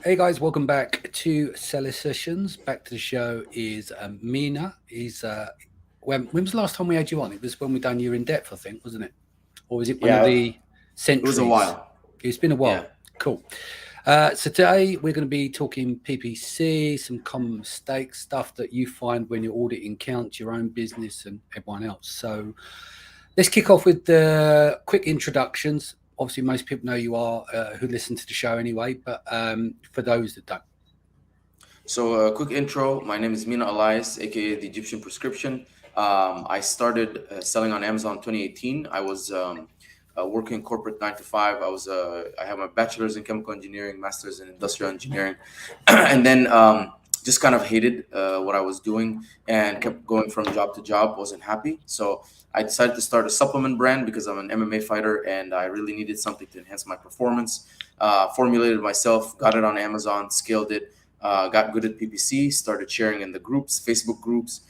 Hey guys, welcome back to Seller Sessions. Back to the show is Mina. When was the last time we had you on? It was when we done your in depth, I think, wasn't it? Or was it one of Yeah, the it was a centuries? while. It's been a Yeah. while. Cool. So today we're going to be talking PPC, some common mistakes, stuff that you find when you're auditing accounts, your own business, and everyone else. So let's kick off with the quick introductions. Obviously, most people know you are who listen to the show anyway, but for those that don't. So a quick intro. My name is Mina Elias, aka the Egyptian Prescription. I started selling on Amazon 2018. I was working corporate 9 to 5. I have my bachelor's in chemical engineering, master's in industrial engineering, and then just kind of hated what I was doing and kept going from job to job. Wasn't happy, so I decided to start a supplement brand because I'm an MMA fighter and I really needed something to enhance my performance. Formulated myself, got it on Amazon, scaled it. Got good at PPC, started sharing in the groups, Facebook groups,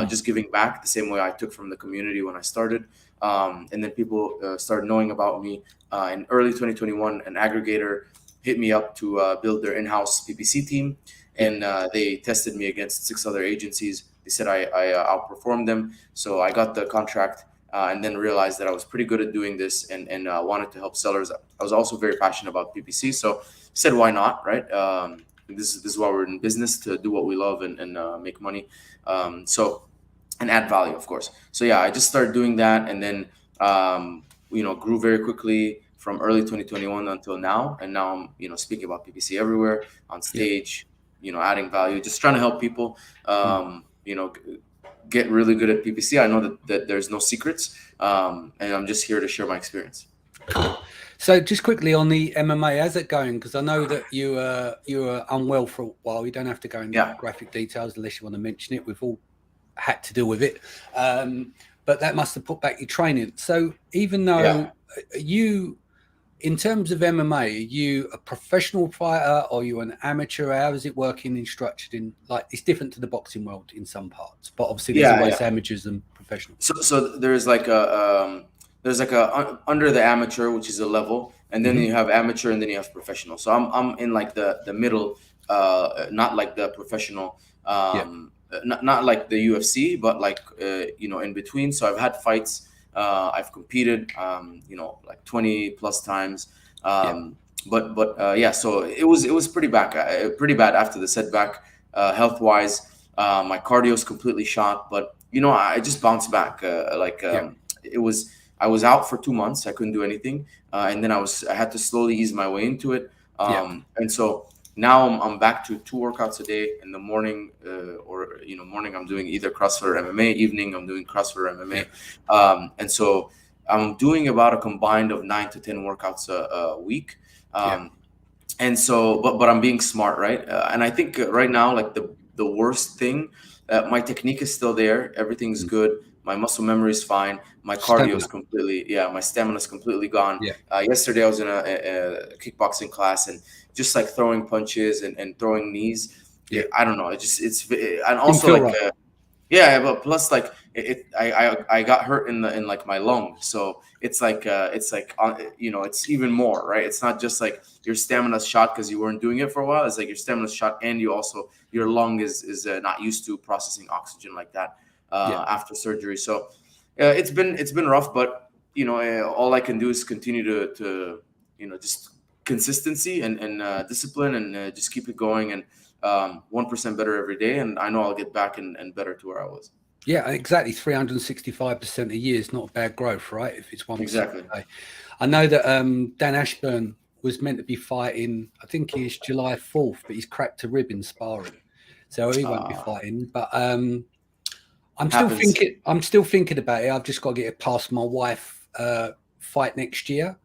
just giving back the same way I took from the community when I started. And then people started knowing about me. In early 2021, an aggregator hit me up to build their in-house PPC team. And they tested me against 6 other agencies. They said I outperformed them. So I got the contract and then realized that I was pretty good at doing this and wanted to help sellers. I was also very passionate about PPC. So said, why not, right? This is why we're in business, to do what we love and make money. And add value, of course. So yeah, I just started doing that, and then grew very quickly from early 2021 until now. And now I'm speaking about PPC everywhere on stage, adding value, just trying to help people get really good at PPC. I know that there's no secrets, and I'm just here to share my experience. So just quickly on the MMA, how's it going? Because I know that you were unwell for a while. You don't have to go into graphic details unless you want to mention it. We've all had to deal with it. But that must have put back your training. So even though you, in terms of MMA, are you a professional fighter or are you an amateur? How is it working and structured in, like, it's different to the boxing world in some parts, but obviously there's always amateurs and professionals. So there's like a under the amateur, which is a level, and then you have amateur, and then you have professional. So I'm in like the middle, not like the professional, not like the UFC, but like in between. So I've had fights, I've competed, like 20 plus times, so it was pretty bad after the setback, health wise. My cardio's completely shot, but I just bounced back. I was out for 2 months. I couldn't do anything, and then I had to slowly ease my way into it. And so now I'm back to 2 workouts a day. In the morning, morning I'm doing either CrossFit or MMA. Evening I'm doing CrossFit or MMA. And so I'm doing about a combined of 9 to 10 workouts a week. And so, but I'm being smart, right? And I think right now, like the worst thing, my technique is still there. Everything's good. My muscle memory is fine. My cardio is my stamina is completely gone. Yesterday I was in a kickboxing class and just like throwing punches and throwing knees. I don't know. And also like, but plus like I got hurt in like my lung. So it's like it's even more, right? It's not just like your stamina's shot because you weren't doing it for a while. It's like your stamina's shot and your lung is not used to processing oxygen like that. After surgery. So it's been rough, but all I can do is continue to just consistency and discipline and just keep it going and 1% better every day. And I know I'll get back and better to where I was. Yeah, exactly. 365% a year is not a bad growth, right? If it's 1% exactly. a day. I know that Dan Ashburn was meant to be fighting, I think he's July 4th, but he's cracked a rib in sparring. So he won't be fighting. But I'm still thinking about it. I've just got to get it past my wife fight next year.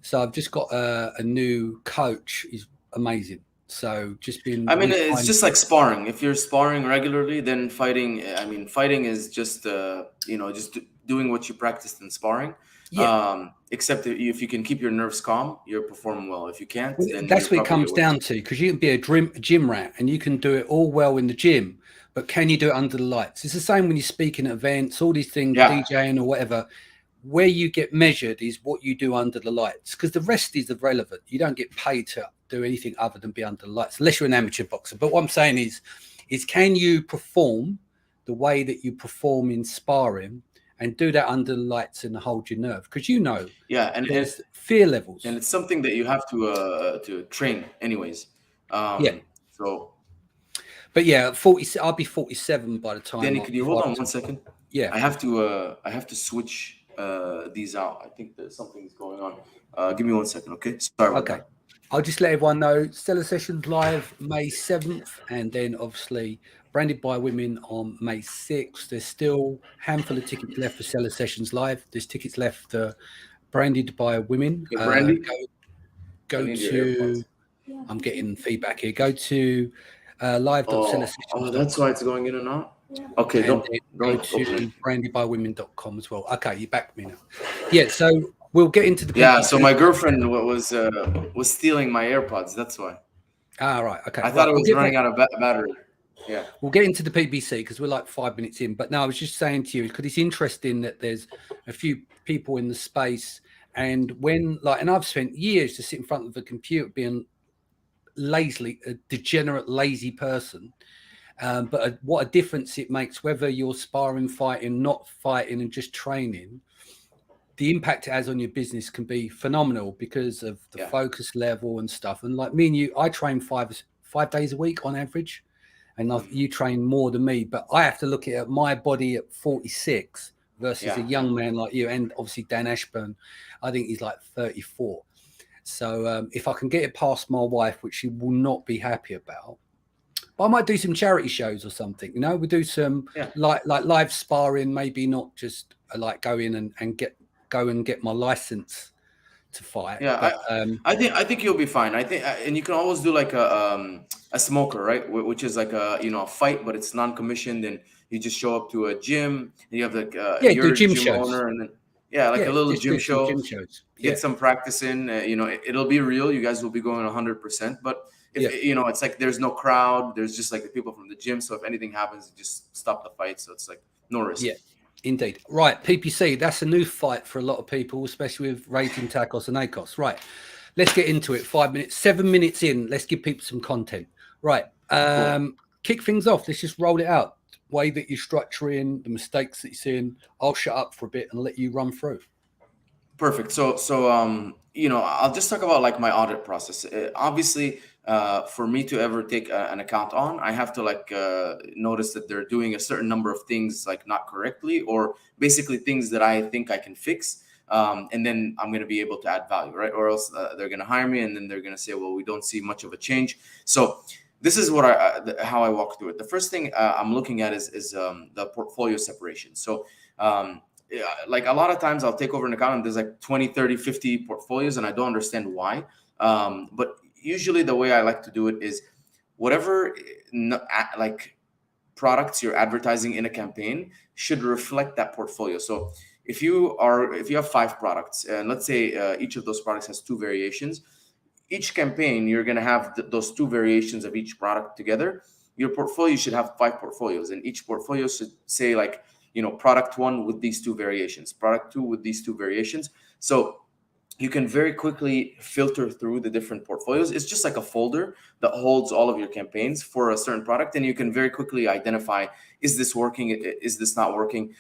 So I've just got a new coach. He's amazing. So just been. I mean, it's just like sparring. If you're sparring regularly, then fighting. I mean, fighting is just just doing what you practiced in sparring. Except if you can keep your nerves calm, you're performing well. If you can't, then that's what it comes down to. Because you can be a gym rat and you can do it all well in the gym, but can you do it under the lights? It's the same when you're speaking at events, all these things, DJing or whatever. Where you get measured is what you do under the lights, because the rest is irrelevant. You don't get paid to do anything other than be under lights, unless you're an amateur boxer. But what I'm saying is can you perform the way that you perform in sparring and do that under lights and hold your nerve? Because and there's fear levels, and it's something that you have to train anyways. So. But yeah, I'll be 47 by the time. Danny, could you hold on 1 second? Yeah. I have to switch these out. I think that something's going on. Give me 1 second, okay? Sorry about that. I'll just let everyone know, Stellar Sessions live May 7th, and then obviously Branded by Women on May 6th. There's still a handful of tickets left for Stellar Sessions live. There's tickets left Branded by Women. Hey, Brandy? Go to, I'm getting feedback here. Go to live.celesessions. Oh, that's why it's going in and out? Yeah. Okay, don't go to brandedbywomen.com as well. Okay, you're back with me now. Yeah, so we'll get into the PPC. So my girlfriend was stealing my AirPods. That's why. Right. Okay. I thought it was running out of battery. Yeah. We'll get into the PPC because we're like 5 minutes in. But no, I was just saying to you, because it's interesting that there's a few people in the space, and and I've spent years to sit in front of a computer being a degenerate, lazy person. But what a difference it makes whether you're sparring, fighting, not fighting, and just training. The impact it has on your business can be phenomenal because of the focus level and stuff. And like me and you, I train 5 days a week on average, and you train more than me. But I have to look at my body at 46 versus a young man like you, and obviously Dan Ashburn, I think he's like 34. So if I can get it past my wife, which she will not be happy about, but I might do some charity shows or something. We do some like live sparring, maybe not just like go in and get my license to fight. Yeah, but, I think you'll be fine. I think, and you can always do like a smoker, right? Which is like a fight, but it's non-commissioned, and you just show up to a gym and you have like you're do gym owner, and then a little gym show. Gym shows. Get some practice in. It'll be real. You guys will be going 100%. But if it's like there's no crowd, there's just like the people from the gym. So if anything happens, just stop the fight. So it's like no risk. Yeah. Indeed. Right. PPC, that's a new fight for a lot of people, especially with rating Tacos and ACOS. Right. Let's get into it. 5 minutes, 7 minutes in. Let's give people some content. Right. Kick things off. Let's just roll it out. Way that you're structuring, the mistakes that you're seeing. I'll shut up for a bit and let you run through. Perfect. So I'll just talk about like my audit process. Obviously, for me to ever take an account on, I have to notice that they're doing a certain number of things like not correctly, or basically things that I think I can fix. And then I'm going to be able to add value, right? Or else they're going to hire me, and then they're going to say, well, we don't see much of a change. So this is what how I walk through it. The first thing I'm looking at is the portfolio separation. So like a lot of times I'll take over an account and there's like 20, 30, 50 portfolios, and I don't understand why. But usually the way I like to do it is whatever like products you're advertising in a campaign should reflect that portfolio. So if you have 5 products, and let's say each of those products has 2 variations, each campaign you're going to have those 2 variations of each product together. Your portfolio should have 5 portfolios, and each portfolio should say like, product 1 with these 2 variations, product 2 with these 2 variations. So you can very quickly filter through the different portfolios. It's just like a folder that holds all of your campaigns for a certain product, and you can very quickly identify, is this working? Is this not working?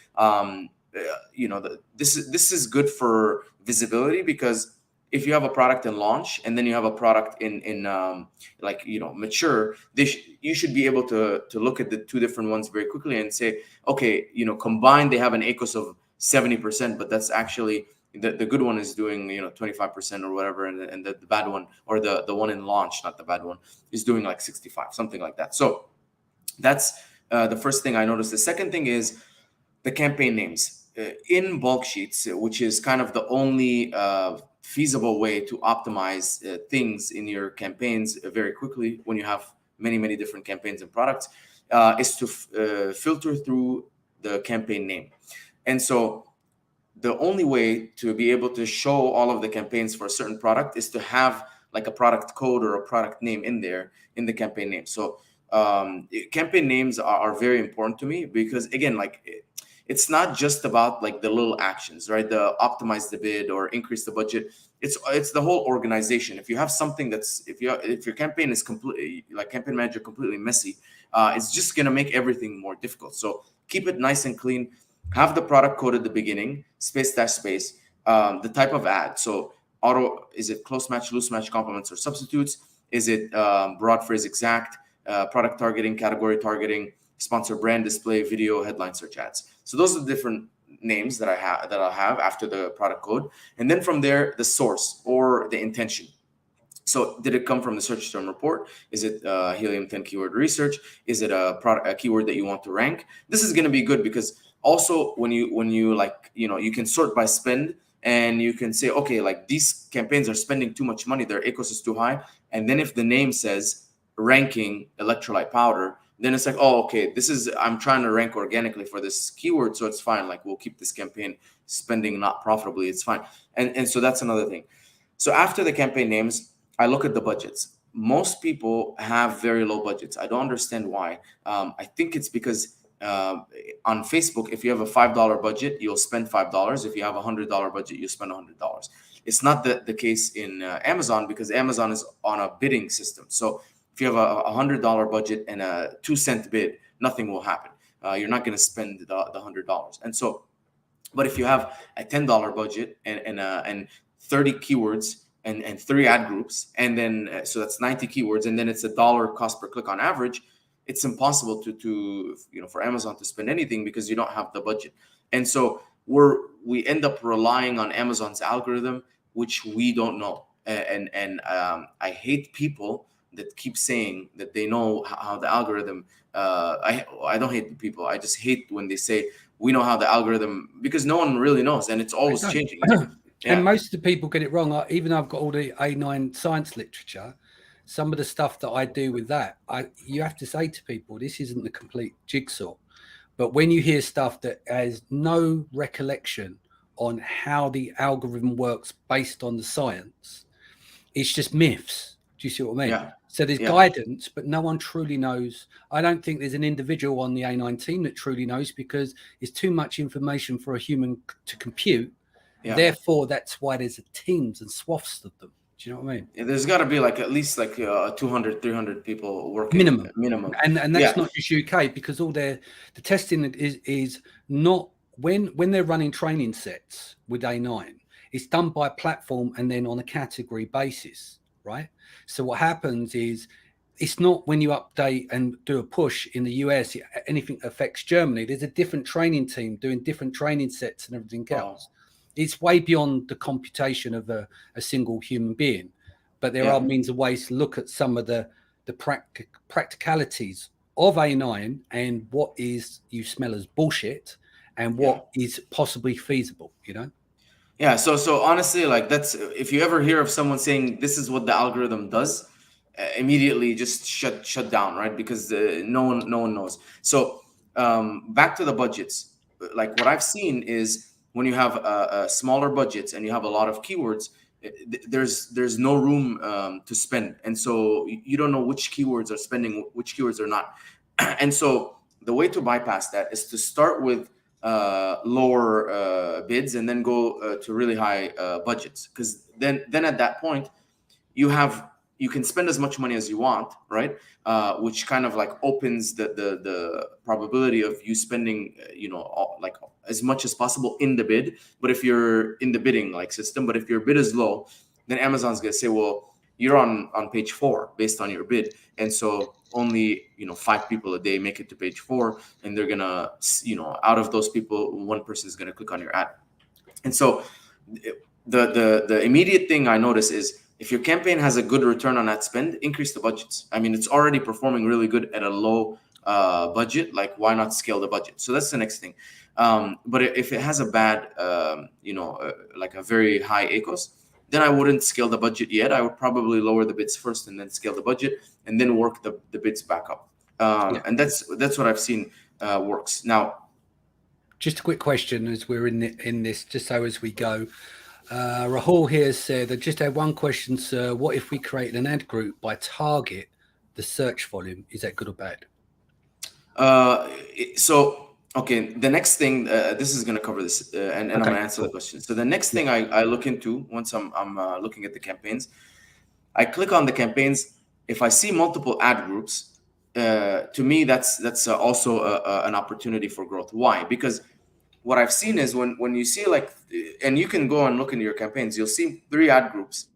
This is good for visibility, because if you have a product in launch and then you have a product in mature, you should be able to look at the 2 different ones very quickly and say, okay, combined they have an ACOS of 70%, but that's actually the good one is doing 25% or whatever, and the bad one, or the one in launch, not the bad one, is doing like 65, something like that. So that's the first thing I noticed. The second thing is the campaign names in bulk sheets, which is kind of the only feasible way to optimize things in your campaigns very quickly when you have many different campaigns and products, is to filter through the campaign name. And so the only way to be able to show all of the campaigns for a certain product is to have like a product code or a product name in there in the campaign name. So campaign names are very important to me, because again, like it's not just about like the little actions, right? The optimize the bid or increase the budget. It's the whole organization. If you have something that's if your campaign is completely like campaign manager completely messy, it's just gonna make everything more difficult. So keep it nice and clean. Have the product code at the beginning, space dash space, the type of ad. So auto, is it close match, loose match, complements or substitutes? Is it broad phrase exact, product targeting, category targeting, sponsor brand display, video, headline search ads? So those are the different names that I'll have after the product code. And then from there, the source or the intention. So did it come from the search term report? Is it Helium 10 keyword research? Is it a keyword that you want to rank? This is going to be good because also when you like, you can sort by spend, and you can say, okay, like these campaigns are spending too much money, their ACOS is too high. And then if the name says ranking electrolyte powder, then it's like, oh, okay, I'm trying to rank organically for this keyword, so it's fine. Like we'll keep this campaign spending not profitably, it's fine. And so that's another thing. So after the campaign names, I look at the budgets. Most people have very low budgets. I don't understand why. I think it's because on Facebook, if you have a $5 budget, you'll spend $5. If you have a $100 budget, you spend $100. It's not the case in Amazon, because Amazon is on a bidding system. So if you have a $100 budget and a 2-cent bid, nothing will happen. You're not going to spend the $100. And so, but if you have a $10 budget and 30 keywords and 3 ad groups, and then so that's 90 keywords, and then it's $1 cost per click on average, it's impossible to for Amazon to spend anything because you don't have the budget. And so we end up relying on Amazon's algorithm, which we don't know. And I hate people that keep saying that they know how the algorithm. I don't hate the people. I just hate when they say we know how the algorithm, because no one really knows, and it's always changing. Yeah. And most of the people get it wrong. Even I've got all the A9 science literature. Some of the stuff that I do with that, you have to say to people, this isn't the complete jigsaw. But when you hear stuff that has no recollection on how the algorithm works based on the science, it's just myths. Do you see what I mean? Yeah. So there's guidance, but no one truly knows. I don't think there's an individual on the A9 team that truly knows, because it's too much information for a human to compute. Yeah. Therefore, that's why there's teams and swaths of them. Do you know what I mean? Yeah, there's got to be like at least like 200, 300 people working. Minimum. And that's not just UK, because all the testing is not when they're running training sets with A9. It's done by platform and then on a category basis, right? So what happens is, it's not when you update and do a push in the US, anything affects Germany. There's a different training team doing different training sets and everything else. It's way beyond the computation of a single human being. But there are means and ways to look at some of the practicalities of A9 and what is you smell as bullshit and what is possibly feasible, Yeah. So honestly, like that's, if you ever hear of someone saying this is what the algorithm does, immediately just shut down, right? Because no one knows. So back to the budgets. Like what I've seen is, when you have smaller budgets and you have a lot of keywords, there's no room to spend, and so you don't know which keywords are spending, which keywords are not. And so the way to bypass that is to start with lower bids and then go to really high budgets, because then at that point you can spend as much money as you want, right? Which kind of like opens the probability of you spending, like as much as possible in the bid. But if you're in the bidding like system, but if your bid is low, then Amazon's gonna say, well, you're on page 4 based on your bid, and so only 5 people a day make it to page 4, and they're gonna out of those people, 1 person is gonna click on your ad. And so the immediate thing I notice is, if your campaign has a good return on ad spend, increase the budgets. I mean, it's already performing really good at a low budget. Like, why not scale the budget? So that's the next thing. But if it has a bad, like a very high ACOS, then I wouldn't scale the budget yet. I would probably lower the bids first and then scale the budget and then work the bids back up. And that's what I've seen works. Now, just a quick question as we're in this, just so as we go. Rahul here said, I just had one question, sir. What if we create an ad group by target the search volume? Is that good or bad? So Okay, the next thing, this is going to cover this, and I'm Okay, going to answer the cool. question. So the next Yeah. thing I look into once I'm looking at the campaigns, I click on the campaigns. If I see multiple ad groups, to me that's also an opportunity for growth. Why? Because what I've seen is when you see like, and you can go and look into your campaigns, you'll see 3 ad groups,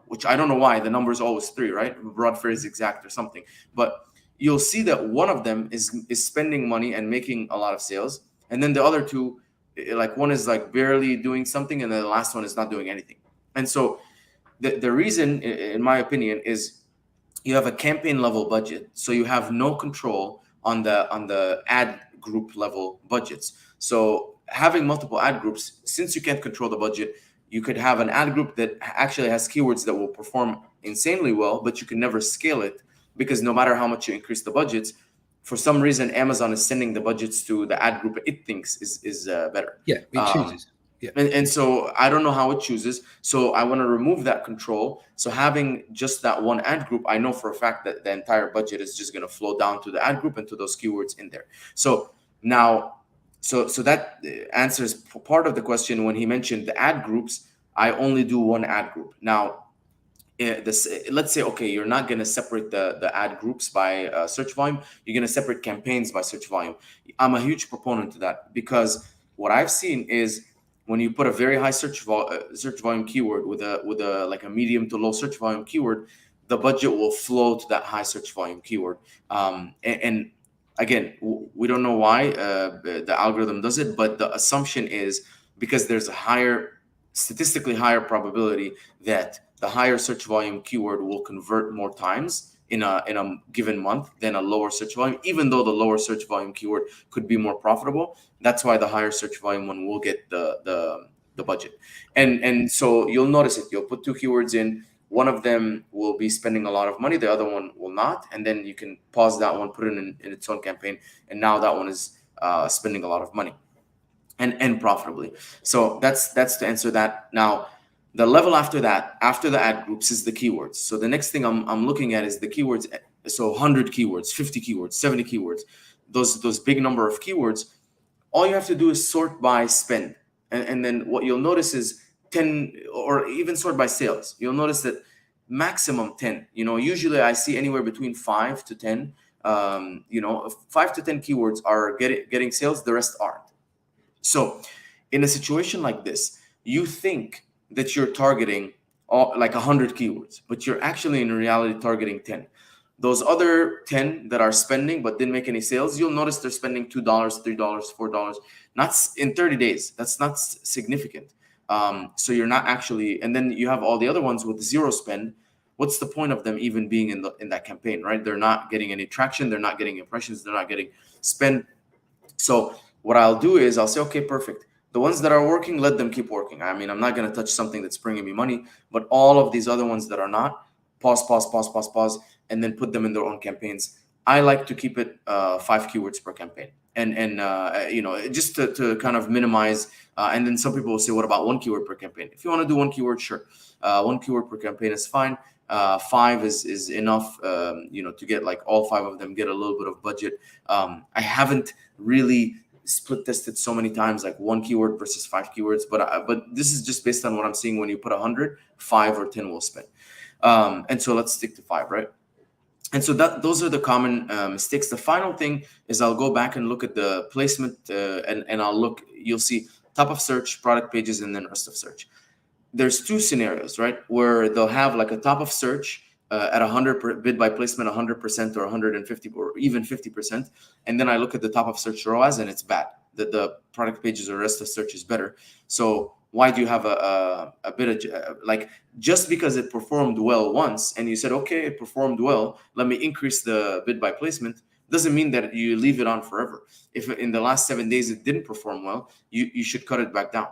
which I don't know why the number is always 3, right? Broad phrase exact or something, but you'll see that one of them is spending money and making a lot of sales, and then the other two, like one is like barely doing something, and then the last one is not doing anything. And so the reason, in my opinion, is you have a campaign level budget, so you have no control on the ad group level budgets. So having multiple ad groups, since you can't control the budget, you could have an ad group that actually has keywords that will perform insanely well, but you can never scale it, because no matter how much you increase the budgets, for some reason Amazon is sending the budgets to the ad group it thinks is better. Yeah, it chooses. Yeah. And so I don't know how it chooses. So I want to remove that control. So having just that one ad group, I know for a fact that the entire budget is just going to flow down to the ad group and to those keywords in there. So now, so that answers part of the question. When he mentioned the ad groups, I only do one ad group. Now, let's say, okay, you're not going to separate the ad groups by search volume. You're going to separate campaigns by search volume. I'm a huge proponent to that, because what I've seen is when you put a very high search volume keyword with a like a medium to low search volume keyword, the budget will flow to that high search volume keyword. And again, we don't know why the algorithm does it, but the assumption is because there's a statistically higher probability that the higher search volume keyword will convert more times in a given month than a lower search volume, even though the lower search volume keyword could be more profitable. That's why the higher search volume one will get the budget. And so you'll notice it. You'll put 2 keywords in. One of them will be spending a lot of money, the other one will not, and then you can pause that one, put it in its own campaign, and now that one is spending a lot of money and profitably. So that's to answer that. Now, the level after that, after the ad groups, is the keywords. So the next thing I'm looking at is the keywords. So 100 keywords, 50 keywords, 70 keywords, those big number of keywords. All you have to do is sort by spend, and then what you'll notice is 10, or even sort by sales. You'll notice that maximum 10. Usually I see anywhere between 5 to 10. 5 to 10 keywords are getting sales. The rest aren't. So in a situation like this, you think that you're targeting like 100 keywords, but you're actually in reality targeting 10. Those other 10 that are spending but didn't make any sales, you'll notice they're spending $2, $3, $4, not in 30 days. That's not significant. So you're not actually, and then you have all the other ones with 0 spend. What's the point of them even being in that campaign, right? They're not getting any traction. They're not getting impressions. They're not getting spend. So what I'll do is I'll say, okay, perfect. The ones that are working, let them keep working. I mean, I'm not going to touch something that's bringing me money, but all of these other ones that are not, pause, and then put them in their own campaigns. I like to keep it 5 keywords per campaign, and just to kind of minimize. And then some people will say, what about 1 keyword per campaign? If you want to do 1 keyword, sure, 1 keyword per campaign is fine. 5 is enough, to get like all 5 of them, get a little bit of budget. I haven't really split tested so many times, like 1 keyword versus 5 keywords, but this is just based on what I'm seeing. When you put 100, 5 or 10 will spend. And so let's stick to 5, right? And so those are the common mistakes. The final thing is I'll go back and look at the placement, and you'll see top of search, product pages, and then rest of search. There's 2 scenarios, right, where they'll have like a top of search at 100 bid by placement, 100% or 150 or even 50%, and then I look at the top of search ROAS and it's bad. The product pages or rest of search is better. So why do you have a bit of like, just because it performed well once and you said, okay, it performed well, let me increase the bid by placement, doesn't mean that you leave it on forever. If in the last 7 days it didn't perform well, you should cut it back down.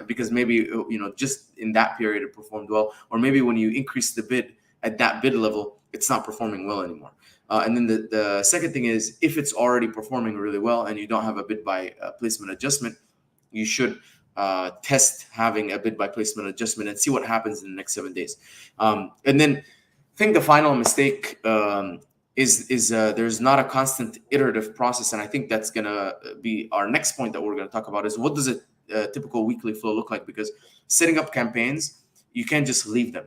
Because maybe just in that period it performed well, or maybe when you increase the bid at that bid level, it's not performing well anymore. And then the second thing is, if it's already performing really well and you don't have a bid by placement adjustment, you should test having a bid by placement adjustment and see what happens in the next 7 days. And then I think the final mistake there's not a constant iterative process. And I think that's going to be our next point that we're going to talk about, is what does a typical weekly flow look like? Because setting up campaigns, you can't just leave them.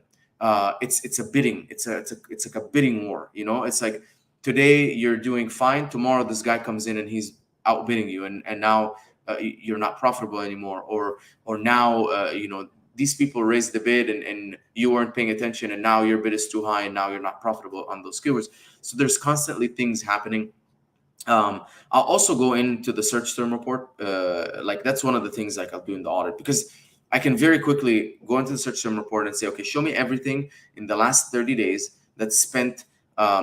It's a bidding. It's like a bidding war. It's like today you're doing fine. Tomorrow this guy comes in and he's outbidding you, and now you're not profitable anymore. Or now these people raised the bid and you weren't paying attention, and now your bid is too high and now you're not profitable on those keywords. So there's constantly things happening. I'll also go into the search term report. Like that's one of the things like I'll do in the audit, because I can very quickly go into the search term report and say, okay, show me everything in the last 30 days that's spent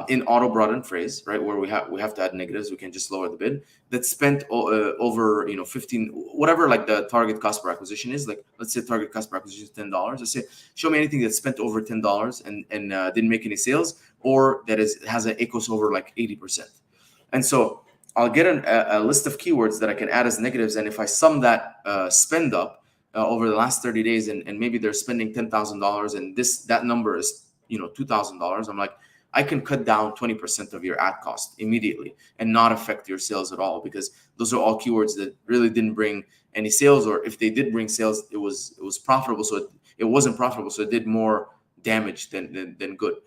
in auto broaden phrase, right, where we have to add negatives. We can just lower the bid. That's spent over 15, whatever like the target cost per acquisition is. Like let's say target cost per acquisition is $10. I say show me anything that's spent over $10 and didn't make any sales, or that has an ACOS over like 80%. And so I'll get a list of keywords that I can add as negatives, and if I sum that spend up over the last 30 days, and maybe they're spending $10,000 and that number is $2,000, I'm like, I can cut down 20% of your ad cost immediately and not affect your sales at all, because those are all keywords that really didn't bring any sales, or if they did bring sales, it was profitable. So it wasn't profitable, so it did more damage than good.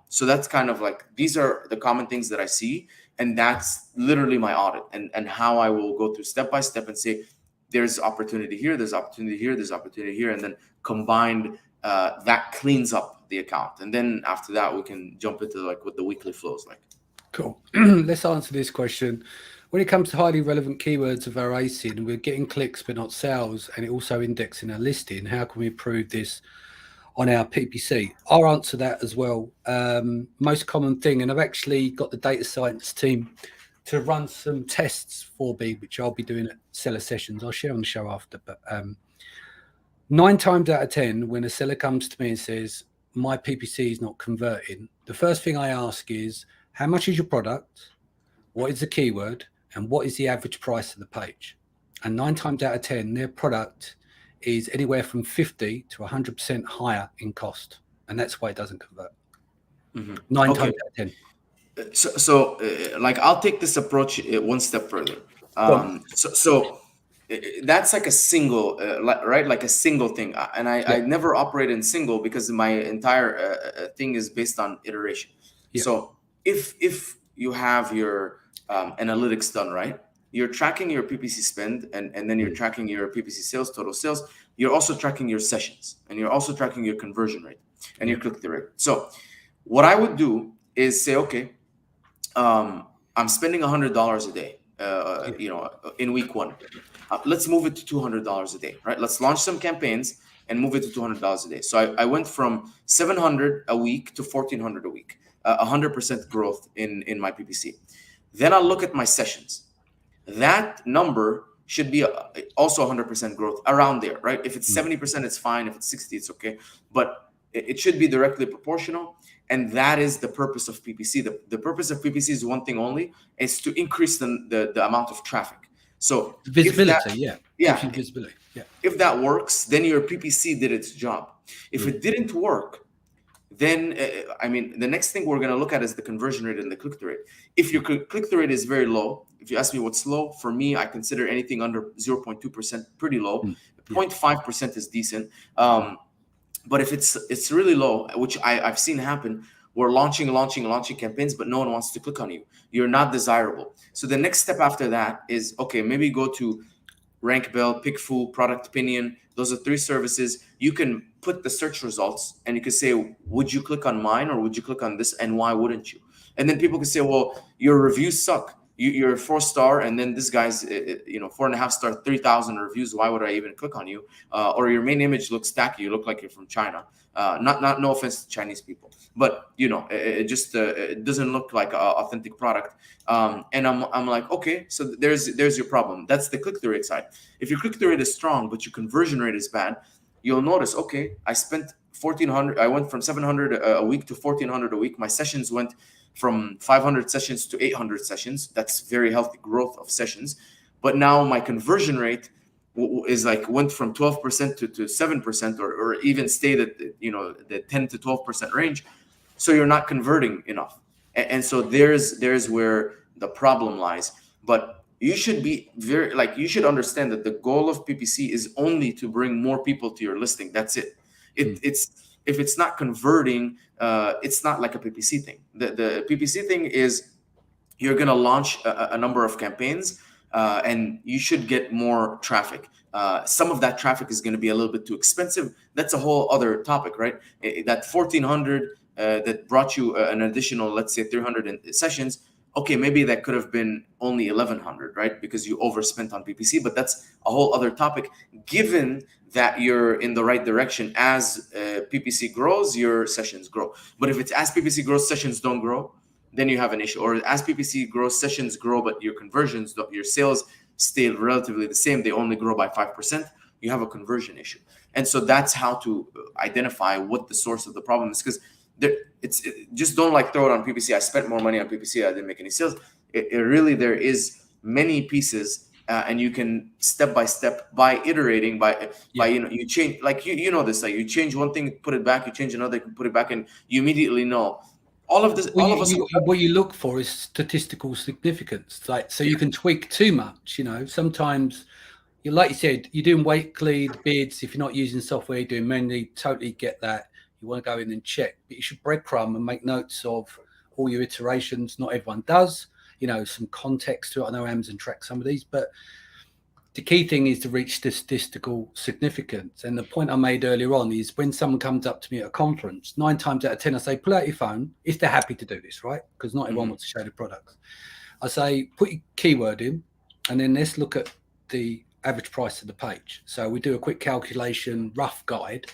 So that's kind of like, these are the common things that I see, and that's literally my audit and how I will go through step by step and say, there's opportunity here, there's opportunity here, there's opportunity here, and then combined that cleans up the account. And then after that, we can jump into like what the weekly flows like. Cool. Let's answer this question. When it comes to highly relevant keywords of our ASIN, we're getting clicks but not sales, and it also indexing our listing. How can we improve this on our PPC? I'll answer that as well. Most common thing, and I've actually got the data science team to run some tests for me, which I'll be doing at seller sessions. I'll share on the show after. But 9 times out of 10, when a seller comes to me and says, my PPC is not converting, the first thing I ask is, how much is your product? What is the keyword? And what is the average price of the page? And 9 times out of 10, their product is anywhere from 50 to 100% higher in cost. And that's why it doesn't convert. 9 times out of 10. So like, I'll take this approach one step further. So that's like a single, right? Like a single thing. And I never operate in single, because my entire thing is based on iteration. Yeah. So if you have your analytics done right, you're tracking your PPC spend, and then you're tracking your PPC sales, total sales. You're also tracking your sessions, and you're also tracking your conversion rate and your click-through rate. So what I would do is say, okay, I'm spending $100 a day, in week 1. Let's move it to $200 a day, right? Let's launch some campaigns and move it to $200 a day. So I went from $700 a week to $1,400 a week, 100% growth in my PPC. Then I'll look at my sessions. That number should be also 100% growth, around there, right? If it's 70%, it's fine. If it's 60, it's okay. But it should be directly proportional. And that is the purpose of PPC. The purpose of PPC is one thing only. It's to increase the amount of traffic. So visibility, visibility. Yeah. If that works, then your PPC did its job. If it didn't work, then the next thing we're going to look at is the conversion rate and the click-through rate. If your click-through rate is very low, if you ask me what's low, for me, I consider anything under 0.2% pretty low. 0.5% is decent. But if it's really low, which I've seen happen, we're launching campaigns, but no one wants to click on you. You're not desirable. So the next step after that is, okay, maybe go to Rank Bell, Pickful, Product Opinion. Those are 3 services. You can put the search results, and you can say, would you click on mine, or would you click on this, and why wouldn't you? And then people can say, well, your reviews suck. You're 4-star, and then this guy's 4.5-star, 3,000 reviews. Why would I even click on you? Or your main image looks tacky. You look like you're from China. No offense to Chinese people, but it doesn't look like an authentic product. And I'm like, okay, so there's your problem. That's the click-through rate side. If your click-through rate is strong, but your conversion rate is bad, you'll notice, okay, I spent $1,400. I went from $700 a week to $1,400 a week. My sessions went from 500 sessions to 800 sessions. That's very healthy growth of sessions. But now my conversion rate is like went from 12% to 7%, or even stayed at the 10 to 12% range. So you're not converting enough. And so there's where the problem lies. But you should be very, like, you should understand that the goal of PPC is only to bring more people to your listing. That's it. It's, if it's not converting, it's not like a PPC thing. The PPC thing is, you're going to launch a number of campaigns, and you should get more traffic. Some of that traffic is going to be a little bit too expensive. That's a whole other topic, right? That 1,400 that brought you an additional, let's say, 300 sessions. Okay, maybe that could have been only 1,100, right? Because you overspent on PPC, but that's a whole other topic. Given that you're in the right direction, as PPC grows, your sessions grow. But if it's as PPC grows, sessions don't grow, then you have an issue. Or as PPC grows, sessions grow, but your conversions, your sales stay relatively the same, they only grow by 5%, you have a conversion issue. And so that's how to identify what the source of the problem is. Because just don't like throw it on PPC. I spent more money on PPC, I didn't make any sales. It really, there is many pieces, and you can step by step, by iterating, by you change, like you know this, like you change one thing, put it back, you change another, put it back, and you immediately know. All of this, all of us. What you look for is statistical significance. Like, so you can tweak too much. Sometimes, like you said, you're doing weekly bids. If you're not using software, you're doing manually. Totally get that. You want to go in and check, but you should breadcrumb and make notes of all your iterations. Not everyone does. Some context to it. I know Amazon tracks some of these, but the key thing is to reach statistical significance. And the point I made earlier on is, when someone comes up to me at a conference, 9 times out of 10, I say, pull out your phone, if they're happy to do this, right? Because not everyone wants to show the products. I say, put your keyword in, and then let's look at the average price of the page. So we do a quick calculation, rough guide,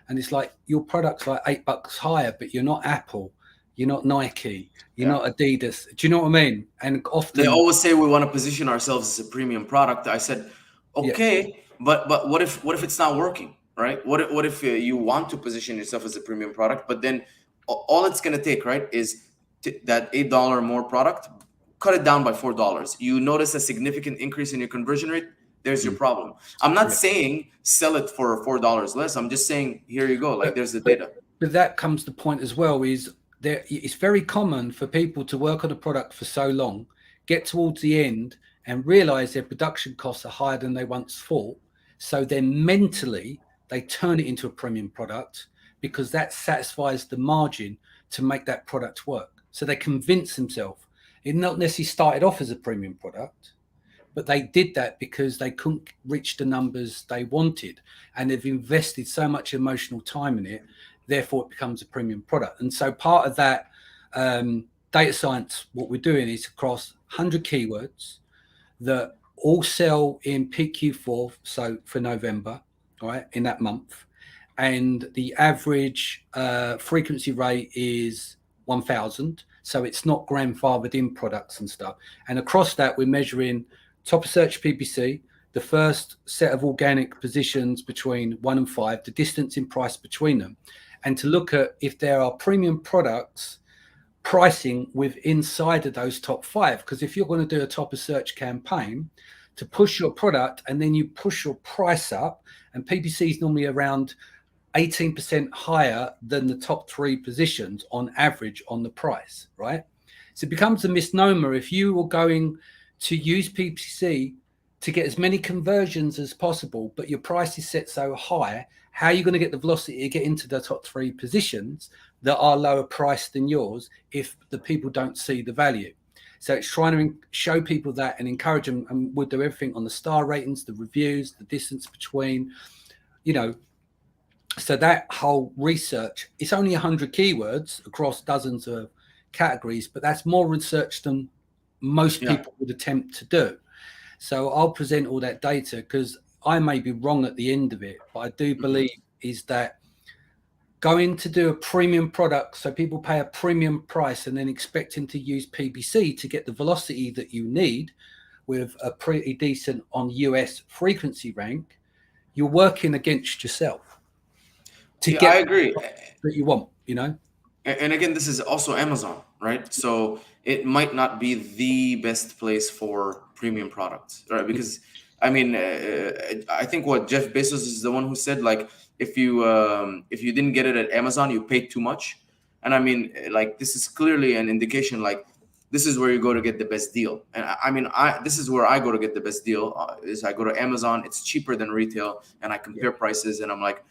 and it's like, your product's like $8 higher, but you're not Apple. You're not Nike. You're not Adidas. Do you know what I mean? And often they always say we want to position ourselves as a premium product. I said, okay, but what if it's not working, right? What if you want to position yourself as a premium product, but then all it's going to take, right, is that $8 more product, cut it down by $4. You notice a significant increase in your conversion rate. There's your problem. I'm not saying sell it for $4 less. I'm just saying, here you go. Like, there's the data. But that comes to the point as well, is it's very common for people to work on a product for so long, get towards the end and realize their production costs are higher than they once thought. So then mentally, they turn it into a premium product, because that satisfies the margin to make that product work. So they convince themselves. It not necessarily started off as a premium product, but they did that because they couldn't reach the numbers they wanted. And they've invested so much emotional time in it. Therefore, it becomes a premium product. And so part of that data science, what we're doing is across 100 keywords that all sell in peak Q4, so for November, all right, in that month. And the average frequency rate is 1,000. So it's not grandfathered in products and stuff. And across that, we're measuring top of search PPC, the first set of organic positions between 1 and 5, the distance in price between them, and to look at if there are premium products pricing with inside of those top 5. Because if you're going to do a top of search campaign to push your product, and then you push your price up, and PPC is normally around 18% higher than the top 3 positions on average on the price, right? So it becomes a misnomer. If you were going to use PPC to get as many conversions as possible, but your price is set so high, how are you going to get the velocity to get into the top 3 positions that are lower priced than yours if the people don't see the value? So it's trying to show people that and encourage them, and we'll do everything on the star ratings, the reviews, the distance between, so that whole research, it's only 100 keywords across dozens of categories, but that's more research than most people would attempt to do. So I'll present all that data, because I may be wrong at the end of it, but I do believe is that going to do a premium product, so people pay a premium price and then expecting to use PPC to get the velocity that you need with a pretty decent on US frequency rank, you're working against yourself to get I agree that you want, And again, this is also Amazon, right? So it might not be the best place for premium products, right? Because I mean, I think what Jeff Bezos is the one who said, like, if you didn't get it at Amazon, you paid too much. And I mean, like, this is clearly an indication, like, this is where you go to get the best deal. And I mean, this is where I go to get the best deal, is I go to Amazon. It's cheaper than retail, and I compare prices, and I'm like,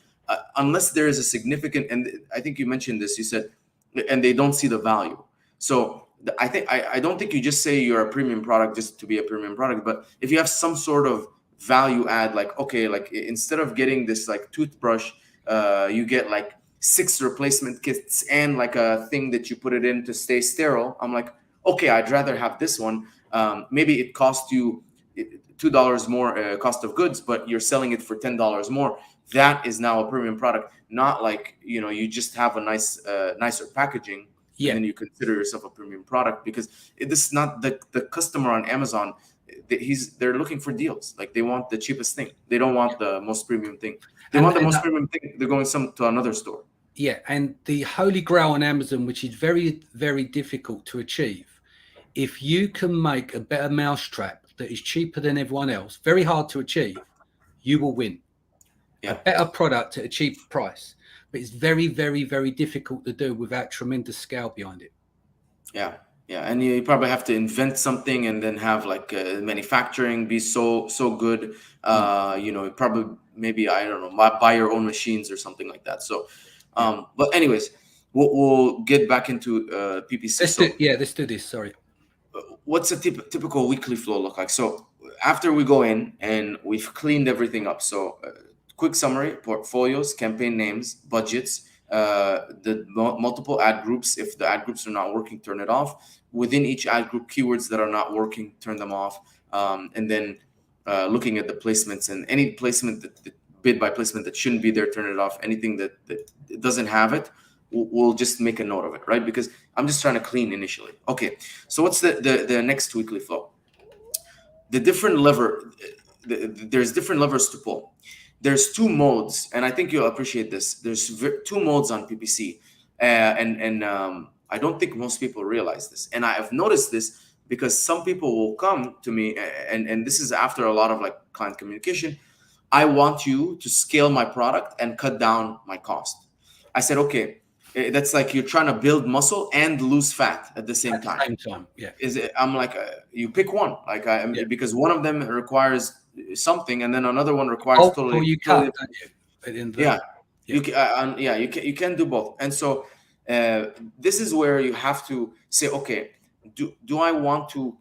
unless there is a significant, and I think you mentioned this, you said, and they don't see the value. So I don't think you just say you're a premium product just to be a premium product, but if you have some sort of value add, like, okay, like, instead of getting this like toothbrush, you get like 6 replacement kits and like a thing that you put it in to stay sterile. I'm like, okay, I'd rather have this one. Maybe it cost you $2 more cost of goods, but you're selling it for $10 more. That is now a premium product, not like, you just have a nicer packaging, and then you consider yourself a premium product, because this is not the customer on Amazon. They're looking for deals. Like, they want the cheapest thing. They don't want the most premium thing. They want the most premium thing. They're going to another store. Yeah, and the holy grail on Amazon, which is very, very difficult to achieve, if you can make a better mousetrap that is cheaper than everyone else, very hard to achieve, you will win. A better product at a cheaper price. But it's very, very, very difficult to do without tremendous scale behind it. Yeah. And you probably have to invent something, and then have like manufacturing be so good. Probably, maybe, I don't know, buy your own machines or something like that. So, but anyways, we'll get back into PPC. Let's do this. Sorry. What's a typical weekly flow look like? So after we go in and we've cleaned everything up, so quick summary: portfolios, campaign names, budgets, the multiple ad groups. If the ad groups are not working, turn it off. Within each ad group, keywords that are not working, turn them off. And then looking at the placements, and any placement that bid by placement that shouldn't be there, turn it off. Anything that doesn't have it, we'll just make a note of it, right? Because I'm just trying to clean initially. Okay, so what's the next weekly flow? The different lever, there's different levers to pull. There's 2 modes, and I think you'll appreciate this. There's 2 modes on PPC, and I don't think most people realize this. And I have noticed this because some people will come to me, and this is after a lot of like client communication. I want you to scale my product and cut down my cost. I said, okay, that's like you're trying to build muscle and lose fat at the same time. Yeah. I'm like, you pick one, like, because one of them requires something, and then another one requires totally. You cut, don't you? You can do both. And so this is where you have to say, okay, do I want to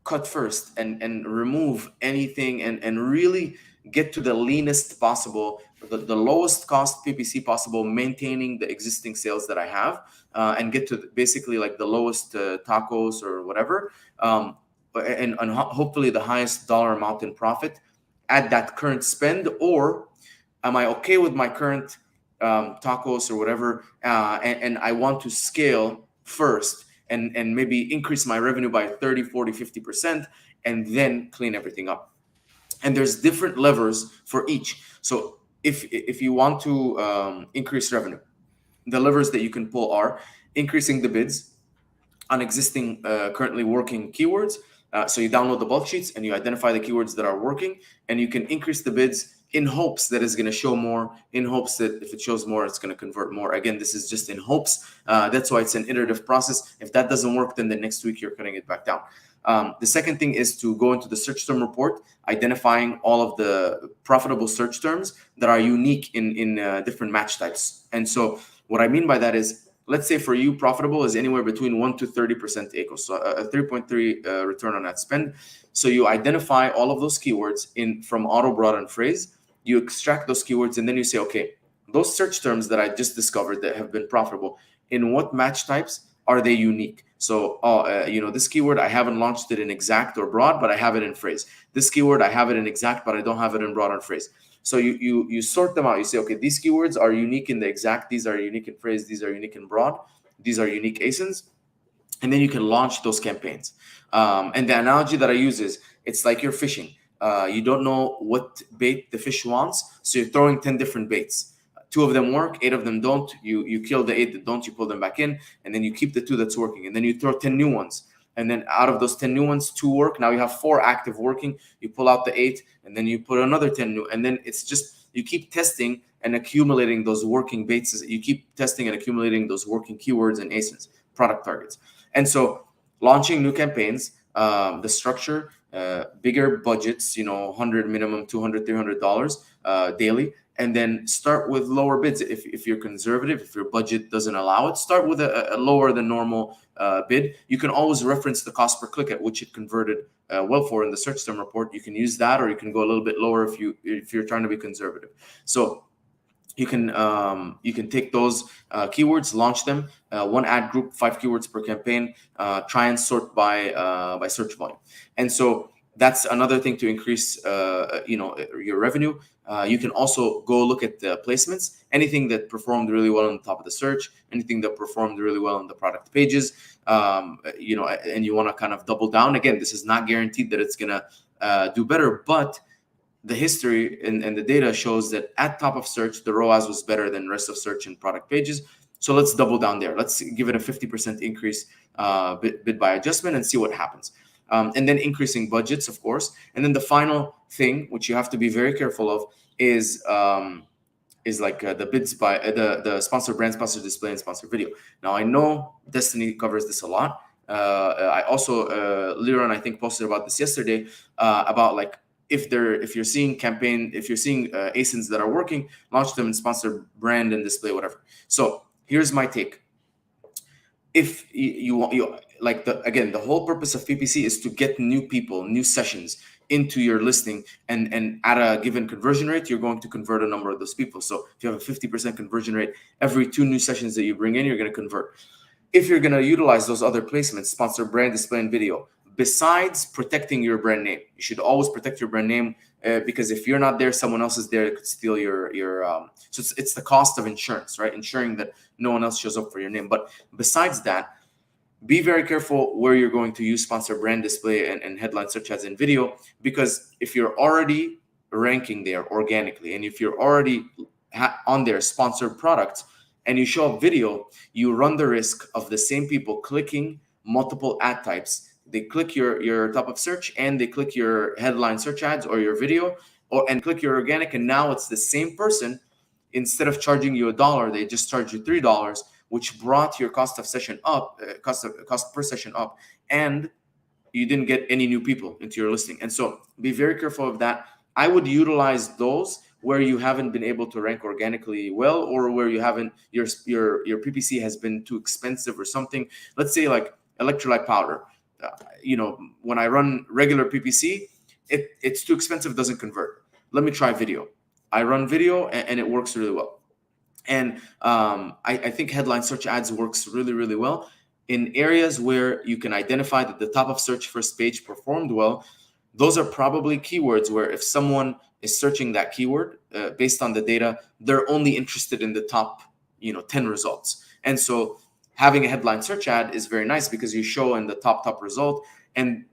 cut first and remove anything and really get to the leanest possible, the lowest cost PPC possible, maintaining the existing sales that I have, and get to basically like the lowest tacos or whatever, and hopefully the highest dollar amount in profit at that current spend? Or am I okay with my current tacos or whatever, and I want to scale first and maybe increase my revenue by 30, 40, 50%, and then clean everything up? And there's different levers for each. So if you want to increase revenue, the levers that you can pull are increasing the bids on existing currently working keywords. So you download the bulk sheets and you identify the keywords that are working, and you can increase the bids in hopes that it's going to show more, in hopes that if it shows more, it's going to convert more. Again, this is just in hopes. That's why it's an iterative process. If that doesn't work, then the next week you're cutting it back down. The second thing is to go into the search term report, identifying all of the profitable search terms that are unique in different match types. And so what I mean by that is, let's say for you, profitable is anywhere between 1 to 30% ACO, so a 3.3 return on ad spend. So you identify all of those keywords from auto, broad, and phrase. You extract those keywords, and then you say, okay, those search terms that I just discovered that have been profitable, in what match types are they unique? So, this keyword, I haven't launched it in exact or broad, but I have it in phrase. This keyword, I have it in exact, but I don't have it in broad or phrase. So you sort them out. You say, okay, these keywords are unique in the exact. These are unique in phrase. These are unique in broad. These are unique ASINs. And then you can launch those campaigns. And the analogy that I use is, it's like you're fishing. You don't know what bait the fish wants, so you're throwing 10 different baits. 2 of them work, 8 of them don't. You kill the 8 that don't, you pull them back in, and then you keep the 2 that's working, and then you throw 10 new ones. And then out of those 10 new ones, 2 work. Now you have 4 active working. You pull out the 8, and then you put another 10 new, and then it's just, you keep testing and accumulating those working bases. You keep testing and accumulating those working keywords and ASINs, product targets. And so launching new campaigns, the structure, bigger budgets, 100 minimum, $200, $300 daily, and then start with lower bids. If you're conservative, if your budget doesn't allow it, start with a lower than normal bid. You can always reference the cost per click at which it converted well for in the search term report. You can use that, or you can go a little bit lower if you're trying to be conservative. So you can take those keywords, launch them, one ad group, 5 keywords per campaign, try and sort by search volume. And so that's another thing to increase your revenue. You can also go look at the placements, anything that performed really well on the top of the search, anything that performed really well on the product pages, and you want to kind of double down. Again, this is not guaranteed that it's gonna do better, but the history and the data shows that at top of search, the ROAS was better than rest of search and product pages. So let's double down there. Let's give it a 50% increase bid by adjustment and see what happens. And then increasing budgets, of course. And then the final thing, which you have to be very careful of, is like the bids by the sponsored brand, sponsored display, and sponsored video. Now I know Destiny covers this a lot. I also Liron, I think, posted about this yesterday about like if you're seeing ASINs that are working, launch them in sponsored brand and display, whatever. So here's my take. If you like the whole purpose of PPC is to get new people, new sessions into your listing, and at a given conversion rate, you're going to convert a number of those people. So if you have a 50% conversion rate, every 2 new sessions that you bring in, you're going to convert. If you're going to utilize those other placements, sponsored brand, display, and video, besides protecting your brand name, you should always protect your brand name because if you're not there, someone else is there that could steal your so it's the cost of insurance, right? Ensuring that no one else shows up for your name. But besides that, be very careful where you're going to use sponsored brand, display, and headline search ads and video, because if you're already ranking there organically, and if you're already on their sponsored products and you show up video, you run the risk of the same people clicking multiple ad types. They click your top of search and they click your headline search ads or your video, and click your organic, and now it's the same person. Instead of charging you $1, they just charge you $3, which brought your cost of session up, cost per session up, and you didn't get any new people into your listing. And so be very careful of that. I would utilize those where you haven't been able to rank organically well, or where you haven't your PPC has been too expensive or something. Let's say like electrolyte powder. When I run regular PPC, it's too expensive, doesn't convert. Let me try video. I run video and it works really well. And I think headline search ads works really, really well in areas where you can identify that the top of search first page performed well. Those are probably keywords where if someone is searching that keyword based on the data, they're only interested in the top 10 results. And so having a headline search ad is very nice because you show in the top result. And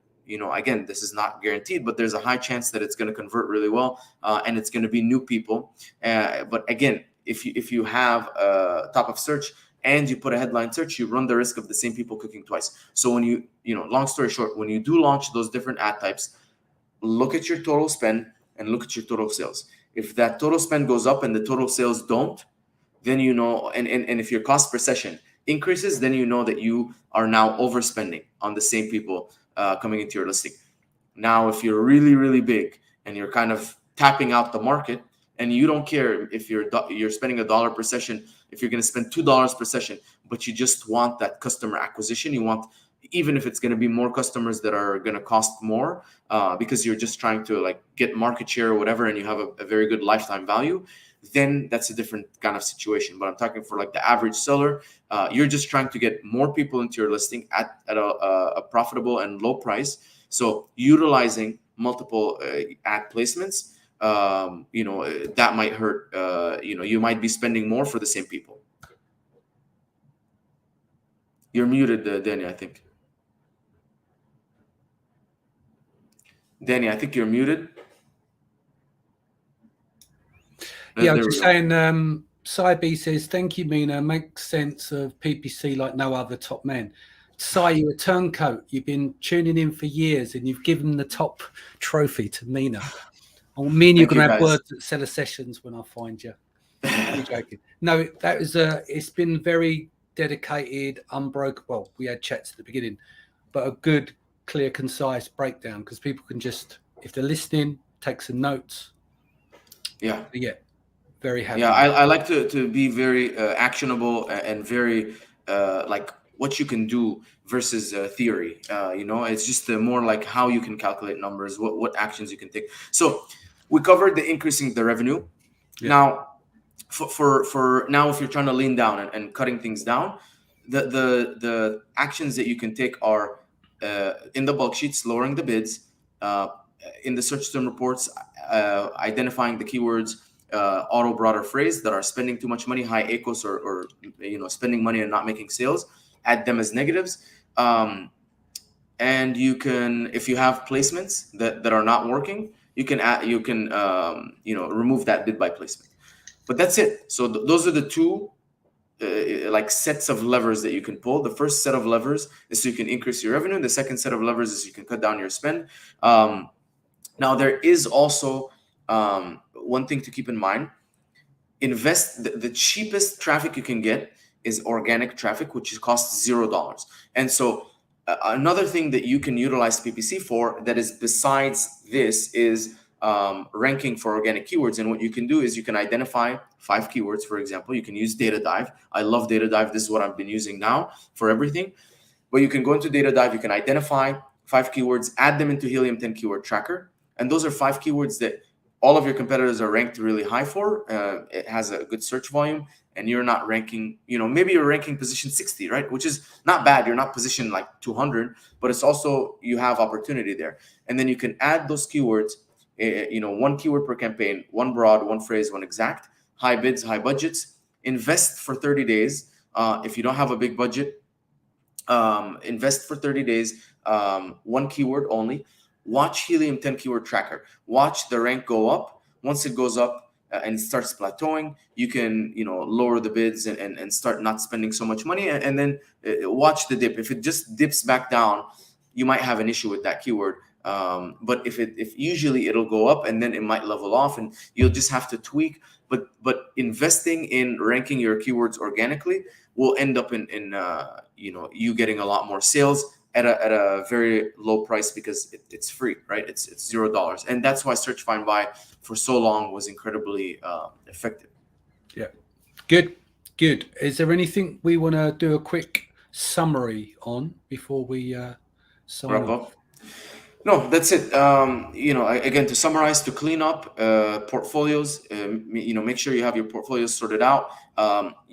again, this is not guaranteed, but there's a high chance that it's going to convert really well, and it's going to be new people. But again, if you have a top of search and you put a headline search, you run the risk of the same people clicking twice. So when long story short, when you do launch those different ad types, look at your total spend and look at your total sales. If that total spend goes up and the total sales don't, then and if your cost per session increases, then you know that you are now overspending on the same people coming into your listing. Now, if you're really, really big and you're kind of tapping out the market and you don't care if you're spending $1 per session, if you're going to spend $2 per session, but you just want that customer acquisition, you want, even if it's going to be more customers that are going to cost more because you're just trying to get market share or whatever, and you have a very good lifetime value, then that's a different kind of situation. But I'm talking for the average seller. You're just trying to get more people into your listing at a profitable and low price. So utilizing multiple ad placements, that might hurt. You might be spending more for the same people. You're muted, Danny, I think. Danny, I think you're muted. Yeah, I was just saying, Sai says, thank you, Mina. Makes sense of PPC like no other top man. Sai, you're a turncoat. You've been tuning in for years and you've given the top trophy to Mina. Me and you're going to have words at Seller Sessions when I find you. Only joking. No, that was it's been very dedicated, unbroken. Well, we had chats at the beginning, but a good, clear, concise breakdown because people can just, if they're listening, take some notes. Yeah. Yeah, very happy. Yeah, I like to be very actionable and very like what you can do versus theory. It's just more like how you can calculate numbers, what actions you can take. So we covered the increasing the revenue. Yeah. Now, for now, if you're trying to lean down and cutting things down, the actions that you can take are in the bulk sheets, lowering the bids, in the search term reports, identifying the keywords, auto broader phrase that are spending too much money, high ACOS, or spending money and not making sales, add them as negatives. And you can, if you have placements that are not working, you can remove that bid by placement. But that's it. So those are the two like sets of levers that you can pull. The first set of levers is so you can increase your revenue. The second set of levers is you can cut down your spend. Now there is also one thing to keep in mind. Invest the cheapest traffic you can get is organic traffic, which costs $0. And so another thing that you can utilize PPC for that is besides this is ranking for organic keywords. And what you can do is you can identify 5 keywords, for example. You can use Data Dive. I love Data Dive. This is what I've been using now for everything. But you can go into Data Dive. You can identify 5 keywords, add them into Helium 10 Keyword Tracker. And those are 5 keywords that all of your competitors are ranked really high for. It has a good search volume, and you're not ranking, maybe you're ranking position 60, right? Which is not bad. You're not positioned like 200, but it's also, you have opportunity there. And then you can add those keywords, 1 keyword per campaign, 1 broad, 1 phrase, 1 exact, high bids, high budgets, invest for 30 days. If you don't have a big budget, invest for 30 days, 1 keyword only. Watch Helium 10 Keyword Tracker. Watch the rank go up. Once it goes up and starts plateauing, you can lower the bids and start not spending so much money. And then watch the dip. If it just dips back down, you might have an issue with that keyword. But if usually it'll go up and then it might level off, and you'll just have to tweak. But investing in ranking your keywords organically will end up in you getting a lot more sales at a very low price because it's free, right? It's $0, and that's why Search, Find, Buy for so long was incredibly effective. Yeah, good. Is there anything we want to do a quick summary on before we sign wrap off? up? No, that's it. Again, to summarize, to clean up portfolios, make sure you have your portfolios sorted out.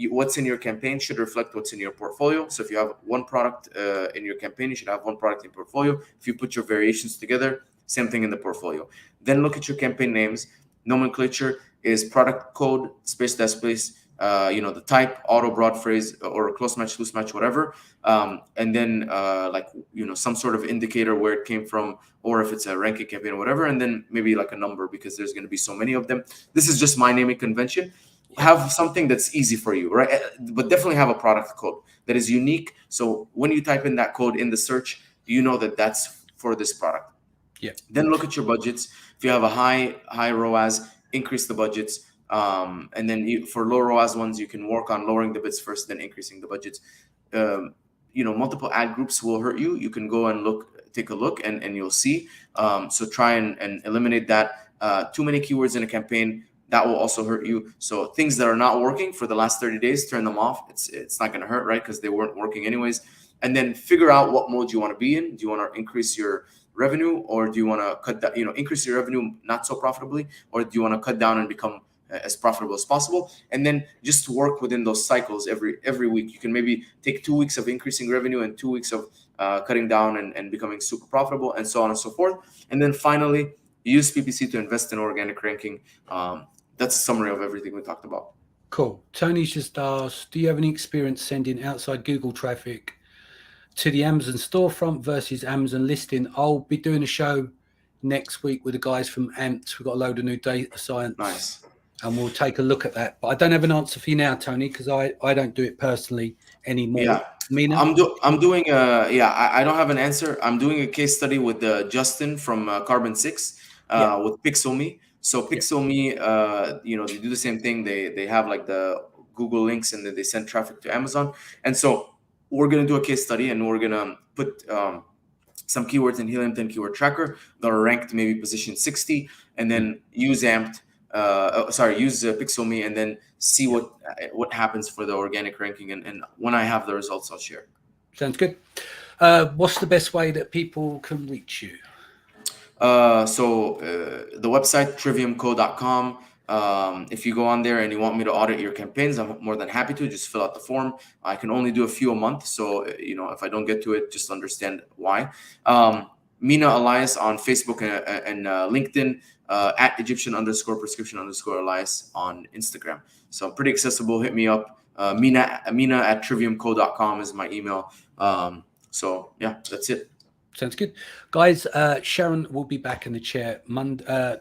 What's in your campaign should reflect what's in your portfolio. So if you have 1 product in your campaign, you should have 1 product in your portfolio. If you put your variations together, same thing in the portfolio. Then look at your campaign names. Nomenclature is product code, space dash space, the type, auto broad phrase, or close match, loose match, whatever. And then some sort of indicator where it came from, or if it's a ranking campaign or whatever, and then maybe like a number because there's going to be so many of them. This is just my naming convention. Have something that's easy for you, right? But definitely have a product code that is unique. So when you type in that code in the search, you know that that's for this product. Yeah. Then look at your budgets. If you have a high ROAS, increase the budgets. And then for low ROAS ones, you can work on lowering the bids first, then increasing the budgets. Multiple ad groups will hurt you. You can go and take a look, and you'll see. So try and eliminate that. Too many keywords in a campaign, that will also hurt you. So things that are not working for the last 30 days, turn them off. It's not going to hurt, right? Because they weren't working anyways. And then figure out what mode you want to be in. Do you want to increase your revenue, or do you want to cut that, increase your revenue not so profitably, or do you want to cut down and become as profitable as possible? And then just work within those cycles every week. You can maybe take 2 weeks of increasing revenue and 2 weeks of cutting down and becoming super profitable, and so on and so forth. And then finally, use PPC to invest in organic ranking. That's a summary of everything we talked about. Cool. Tony's just asked, do you have any experience sending outside Google traffic to the Amazon storefront versus Amazon listing? I'll be doing a show next week with the guys from Ants. We've got a load of new data science. Nice. And we'll take a look at that. But I don't have an answer for you now, Tony, because I don't do it personally anymore. Yeah. Mina? I'm doing I don't have an answer. I'm doing a case study with Justin from Carbon 6 with Pixel Me. So PixelMe, they do the same thing. They have like the Google links, and then they send traffic to Amazon. And so we're gonna do a case study, and we're gonna put some keywords in Helium 10 keyword tracker that are ranked maybe position 60, and then use PixelMe, and then see what happens for the organic ranking. And when I have the results, I'll share. Sounds good. What's the best way that people can reach you? So the website triviumco.com. If you go on there and you want me to audit your campaigns, I'm more than happy to. Just fill out the form. I can only do a few a month, so if I don't get to it, just understand why. Mina Elias on Facebook and LinkedIn, at Egyptian_prescription_Elias on Instagram. So I'm pretty accessible. Hit me up. Mina at triviumco.com is my email. So yeah, that's it. Sounds good, guys. Sharon will be back in the chair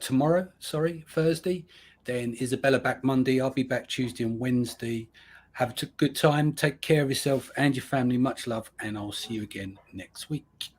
tomorrow. Thursday. Then Isabella back Monday. I'll be back Tuesday and Wednesday. Have a good time. Take care of yourself and your family. Much love, and I'll see you again next week.